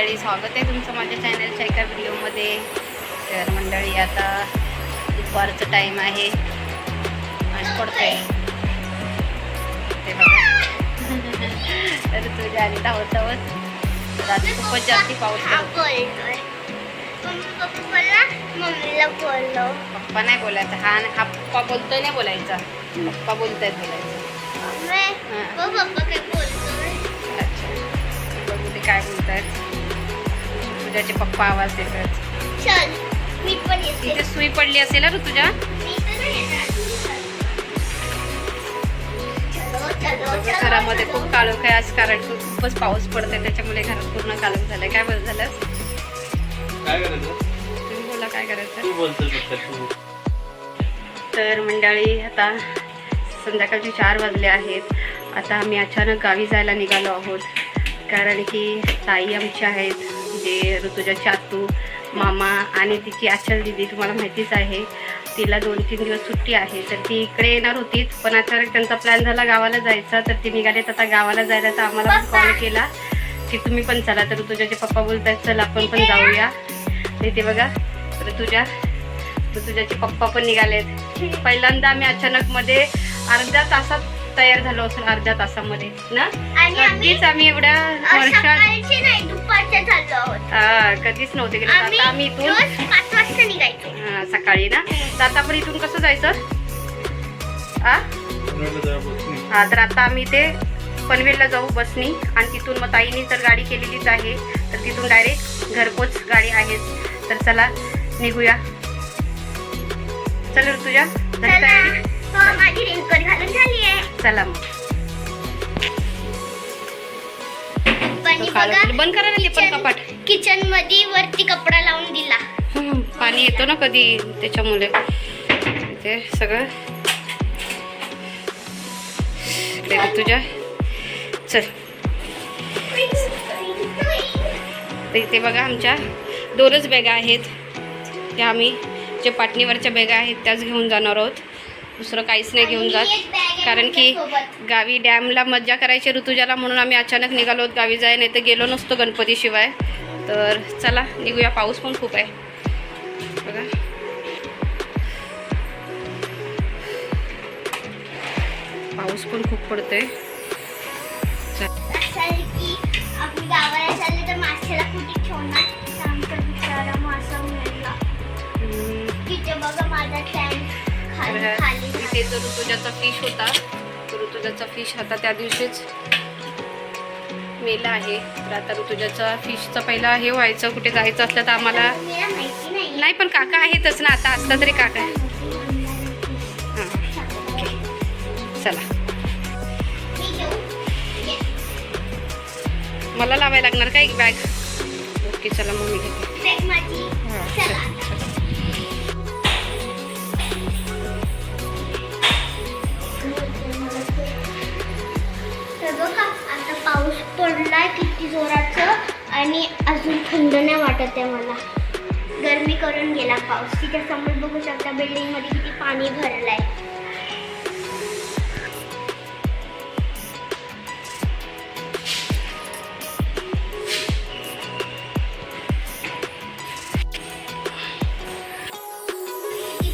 मंडळी, स्वागत आहे तुमचं माझ्या चॅनलच्या एका व्हिडिओमध्ये. तर मंडळी, आता दुपारचं टाईम आहे आणि पडतंय ते बघा. तर तुझ्या आणि धावत धावत आज खूपच जास्ती पाऊस पडतोय. मम्मीला बोललो. पप्पा नाही बोलायचा, हा पप्पा बोलतोय नाही बोलायचा, पप्पा बोलतायत बोलायचं. पप्पा काय बोलतोय? अच्छा, बघू ते काय बोलतायत. तुझ्याचे पप्पा आवाज देतात. चल मी पण येते. तिथे सुई पडली असेल ना तुझ्या. मी तर नाही येणार. चलो घरामध्ये खूप काळोख आहे आज, कारण खूपच पाऊस पडतोय त्याच्यामुळे घरात पूर्ण काळोख झालंय. काय बरं झालं? काय करायचं? तुम्ही बोला काय करायचं. तू बोलतोय फक्त तू. तर मंडळी, आता संध्याकाळचे 4 वाजले आहेत. आता आम्ही अचानक गावी जायला निघालो आहोत, कारण की ताई आमच्या आहेत, जे ऋतुजा, चातू, मामा आणि तिची आचल दिदी, तुम्हाला माहितीच आहे. तिला 2-3 दिवस सुट्टी आहे, तर ती इकडे येणार होतीच, पण अचानक त्यांचा प्लॅन झाला गावाला जायचा, तर ती निघालेत आता गावाला जायला. तर आम्हाला कॉल केला की तुम्ही पण चला. तर ऋतुजाचे पप्पा बोलत आहेत चल आपण पण जाऊया. इथे बघा ऋतुजाचे पप्पा पण निघालेत. पहिल्यांदा आम्ही अचानक मध्ये अर्ध्या तासात तयार झालो असेल, अर्ध्या तासामध्ये ना. कधीच आम्ही एवढ्या वर्षात नाही दुपारच्या चाललो आहोत. कधीच नव्हते गेलो. आता आम्ही इथून रोज 5 वाजता निघायचो. सकाळी ना. तर आता आपण इथून कसं जायचं? हा, तर आता आम्ही ते पनवेलला जाऊ बसनी, आणि तिथून मग ताईनी तर गाडी केलेलीच आहे, तर तिथून डायरेक्ट घरपोच गाडी आहेच. तर चला निघूया. चल ऋतुजा, झाली तयारी? हो, माझी रेनकोट घालून झाली आहे. चला मग. बंद करा ना ते पण कपाट. किचन मध्ये वरती कपडा लावून दिला. पाणी येतो ना कधी, त्याच्यामुळे ते सगळं. ऋतुजा चल. तर इथे बघा आमच्या 2च बॅगा आहेत, त्या आम्ही जे पाटणीवरच्या बॅगा आहेत त्याच घेऊन जाणार आहोत. दुसरं काहीच नाही घेऊन जात, कारण की गावी डॅमला मज्जा करायची ऋतुजाला, म्हणून आम्ही अचानक निघालो आहोत गावी जाय, नाही तर गेलो नसतो गणपतीशिवाय. तर चला निघूया. पाऊस पण खूप आहे बघा. पाऊस पण खूप पडतोय. आपण गावाला चालले तर माशाला कुठे ठेवणार? आमचा बिचारा मासा मिळाला. तिथे बघा माझा टँक खाली. तिथे जो ऋतुजाचा फिश होता, तो ऋतुजाचा फिश आता त्या दिवशीच मेला आहे. तर आता ऋतुजाचा फिशचा पहिला हे व्हायचं, कुठे जायचं असलं तर आम्हाला माहिती नाही. नाही, पण काका आहेतच ना, आता असता तरी काका. हां, चला. मला लावायला लागणार का एक बॅग? ओके, चला मग मी घेते. हां, चला. तर बघा आता पाऊस पडलाय किती जोराचं, आणि अजून थंड नाही वाटत आहे मला. गरमी करून गेला पाऊस. तिच्या समोर बघू शकता बिल्डिंग मध्ये किती पाणी भरलंय.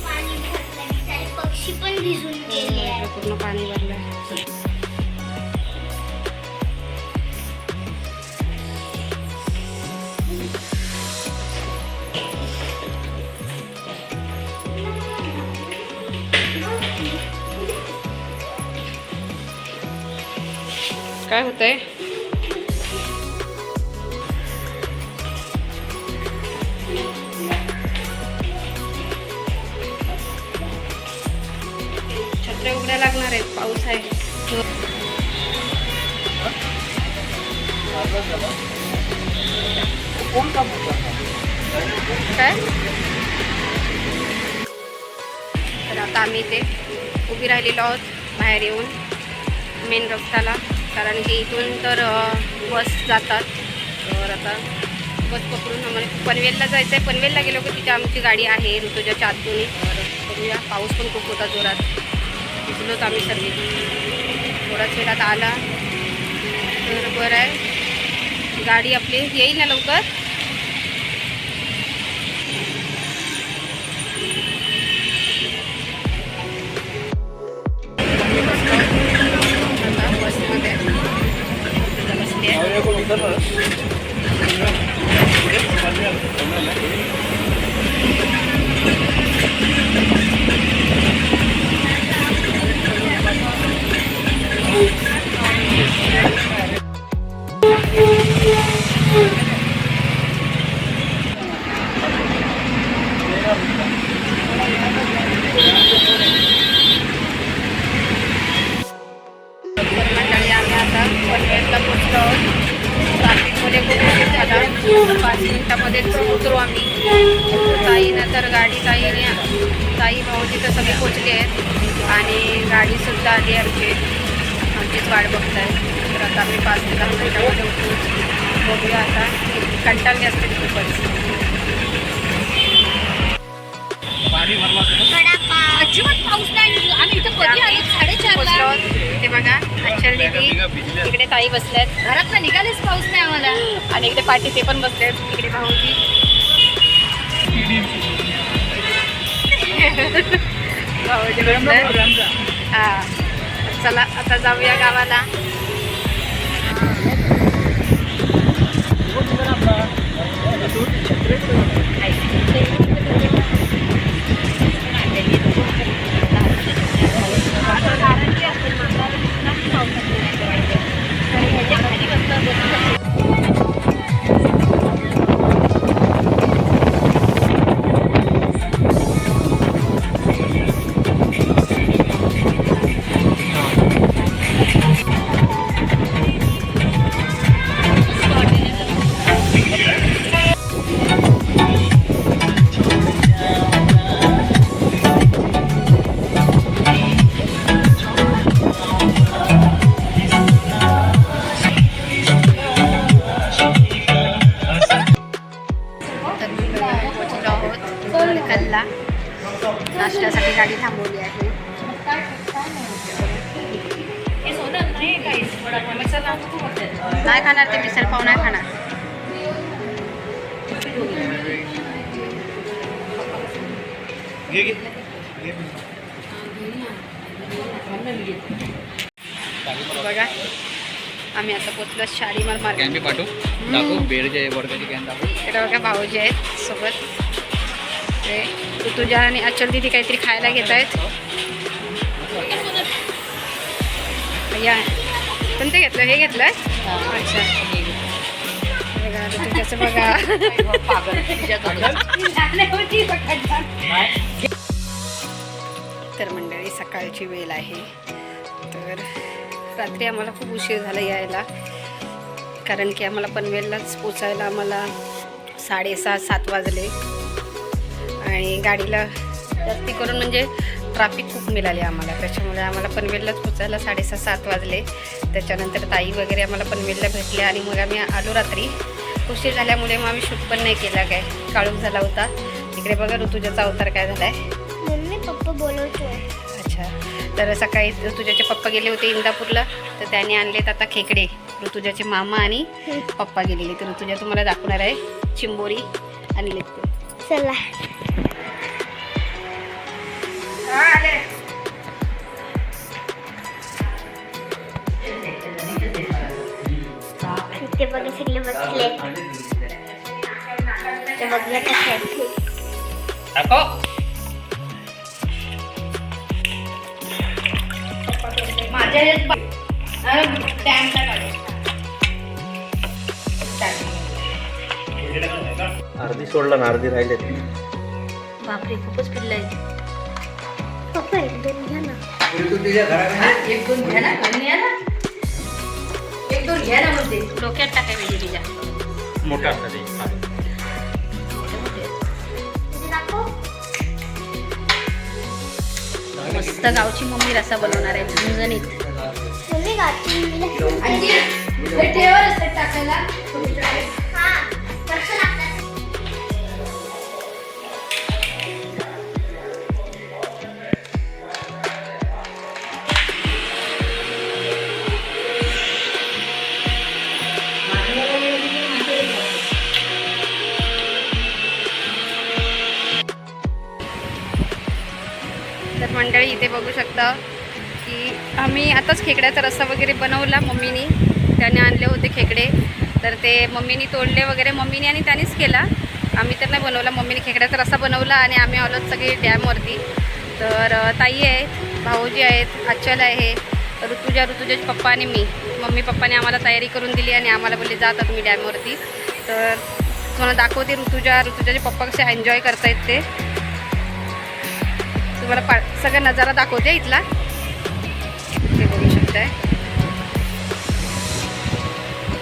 पाणी भरलंय, बिचारे पक्षी पण भिजून गेले आहेत. पूर्ण पाणी भरलंय. काय होतंय? छत्र्या उघड्या लागणार आहेत, पाऊस आहे. काय? तर आता आम्ही इथे उभी राहिलेलो आहोत बाहेर येऊन मेन रस्त्याला, कारण की इथून तर बस जातात. तर आता बस पकडून आम्हाला पनवेलला जायचं आहे. पनवेलला गेलो की तिथे आमची गाडी आहे ऋतुजाच्या आतून. तर बघूया. पाऊस पण खूप होता जोरात, भिजलोत आम्ही सर्व. थोडा वेळात आला तर बरं आहे. गाडी आपली येईल ना लवकर. आता बसमध्ये बसली आहे. मंडळी आम्ही आता पनवेलला पोचलो आहोत. ट्रॅफिकमध्ये खूप उशीर झाला. 5 मिनिटामध्येच उतरू आम्ही. ताईनं तर गाडी ताई भाऊजी तर सगळे पोचले आहेत आणि गाडीसुद्धा आली आमचीच वाट बघत आहे. तर आता आम्ही 5 ते 10 मिनिटामध्ये उतरू. बघूया आता. कंटाळले असतील खूपच. अजिबात पाऊस नाही. आम्ही इथं कधी आलो 4:30ला. ते बघा अक्षर दीदी इकडे ताई बसल्यात. घरात निघालेच पाऊस नाही आम्हाला. आणि इकडे पाठी ते पण बसलेत. इकडे भाऊजी भाऊजी बसलेत. हा चला आता जाऊया गावाला. कल्ला नाश्त्यासाठी गाडी थांबवली आहे. नाही खाणार ते मिसळ पाव नाही खाणार. बघा आम्ही आता पोचलो शालीमार मार्केट. इकडे बघा भाऊजी आहेत सोबत. ते ऋतुजा आणि अचल दीदी काहीतरी खायला घेत आहेत. या कोणतं घेतलं? हे घेतलं. अच्छा बघा ऋतुजाचं बघा. तर मंडळी सकाळची वेळ आहे. तर रात्री आम्हाला खूप उशीर झाला यायला. कारण की आम्हाला पनवेललाच पोचायला आम्हाला 6:30-7 वाजले. आणि गाडीला जास्ती करून म्हणजे ट्रॅफिक खूप मिळाली आम्हाला. त्याच्यामुळे आम्हाला पनवेललाच पोचायला 6:30-7 वाजले. त्याच्यानंतर ताई वगैरे आम्हाला पनवेलला भेटले आणि मग आम्ही आलो रात्री. उशीर झाल्यामुळे मग आम्ही शूट पण नाही केला. काय काळोख झाला होता. इकडे बघा ऋतुजाचा अवतार काय झाला आहे. Mummy papa बोलवतोय. अच्छा तर सकाळी ऋतुजाचे पप्पा गेले होते इंदापूरला. तर त्याने आणलेत आता खेकडे. ऋतुजाचे मामा आणि पप्पा गेलेले. तर ऋतुजा तुम्हाला दाखवणार आहे. चिंबोरी आणलेत ते. चला ते बघा सगळे बसले. ते बघूया कसे आहेत. अर्धी सोडला ना, अर्धी राहिले. बापरे खूपच पिल्लं आहे. पप्पा 1-2 घ्या ना. 1-2 घ्या ना. घरी या ना. 1-2 घ्या ना. मध्ये डोक्यात टाकाय पाहिजे तिच्या. मोठा असतात मस्त गावची मम्मी रसा बनवणार आहे. झणझणीत. मम्मी गाठी टाकायला. हां कसं लागतं. तर मंडळी इथे बघू शकता की आम्ही आताच खेकड्याचा रस्सा वगैरे बनवला मम्मीनी. त्याने आणले होते खेकडे, तर ते मम्मीनी तोडले वगैरे, मम्मीनी आणि त्यानेच केला. आम्ही तर नाही बनवला, मम्मीने खेकड्याचा रस्सा बनवला आणि आम्ही आलो सगळे डॅमवरती. तर ताई आहेत, भाऊजी आहेत, आचल आहे, ऋतुजाचे पप्पा आणि मी. मम्मी पप्पाने आम्हाला तयारी करून दिली आणि आम्हाला बोलले जा आता तुम्ही डॅमवरती. तर तुम्हाला दाखवते ऋतुजाचे पप्पा कसे एन्जॉय करतायत ते. तुम्हाला सगळा नजारा दाखवते इथला, ते बघू शकताय.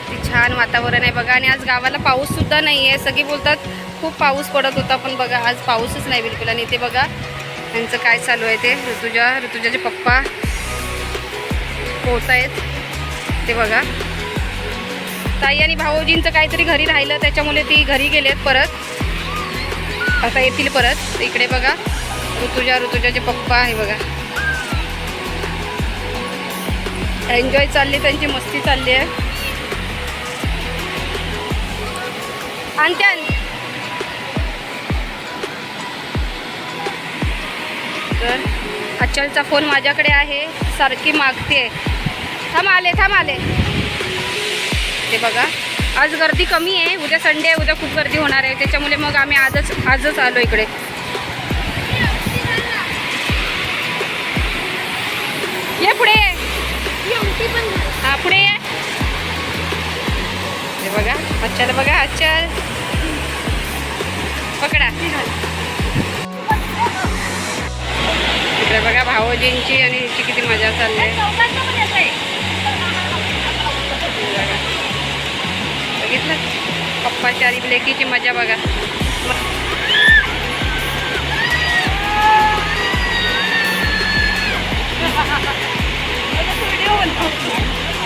ते छान वातावरण आहे बघा. आणि आज गावाला पाऊससुद्धा नाही आहे. सगळी बोलतात खूप पाऊस पडत होता, पण बघा आज पाऊसच नाही बिलकुल. आणि इथे बघा त्यांचं काय चालू आहे ते. ऋतुजाचे पप्पा पोहत आहेत ते बघा. ताई आणि भाऊजींचं काहीतरी घरी राहिलं, त्याच्यामुळे ती घरी गेलेत परत, आता येतील परत. इकडे बघा ऋतुजाचे पप्पा आहे बघा. एन्जॉय चालली त्यांची, मस्ती चालली आहे. आणत्यान तर अचलचा फोन माझ्याकडे आहे, सारखी मागते. थांब आले. ते बघा आज गर्दी कमी आहे, उद्या संडे आहे, उद्या खूप गर्दी होणार आहे, त्याच्यामुळे मग आम्ही आजच आलो इकडे. ये पुढे ये, हा पुढे ये. ते बघा अचल, बघा अचल, पकडा. इकडे बघा भाऊजींची आणि हिची किती मजा चालली आहे. बघितलं पप्पाची आणि लेकीची मजा बघा.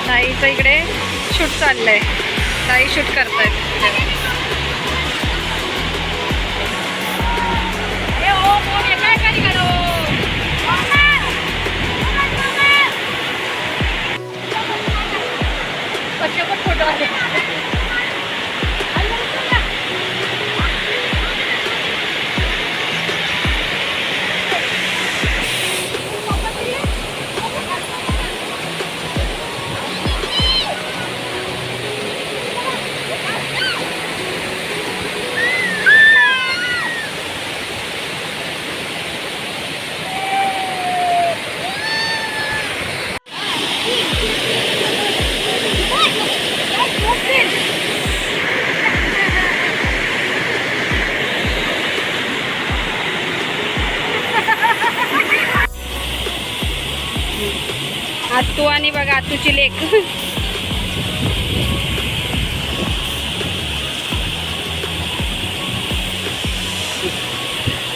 ताईचं इकडे शूट चाललंय, ताई शूट करतायत. फोटो आले. आतू आणि बघा आतूची लेक.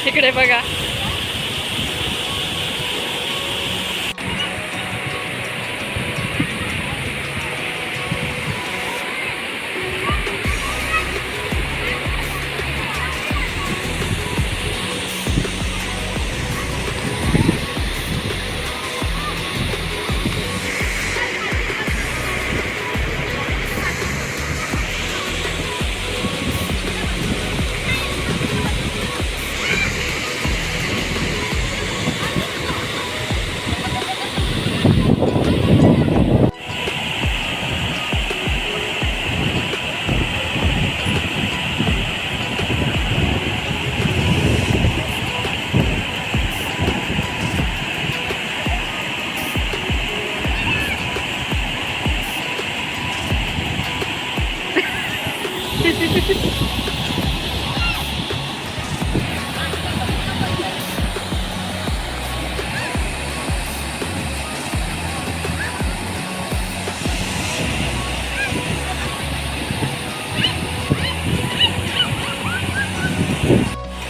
इकडे बघा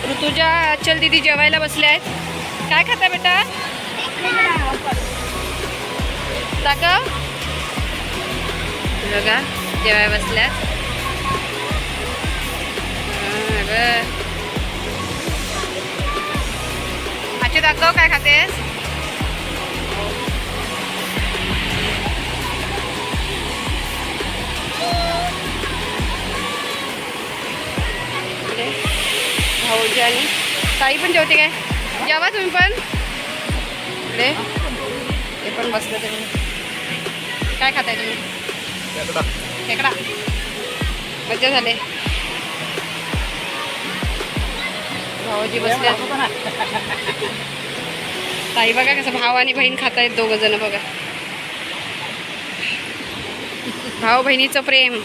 ऋतुजा अचल दीदी जेवायला बसले आहेत. काय खाता बेटा? दाखव. बघा जेवायला बसल्यात. अच्छा दाखव काय खातेस? भाऊजी आणि ताई पण जेवते काय? जेवा तुम्ही पण. इकडे ते पण बसलं तुम्ही. काय खाताय तुम्ही? खेकडा. मज्जा झाले. भाऊजी बसले. ताई बघा कसं भाव आणि बहीण खातायत दोघं जण बघा. भाऊ बहिणीचं प्रेम.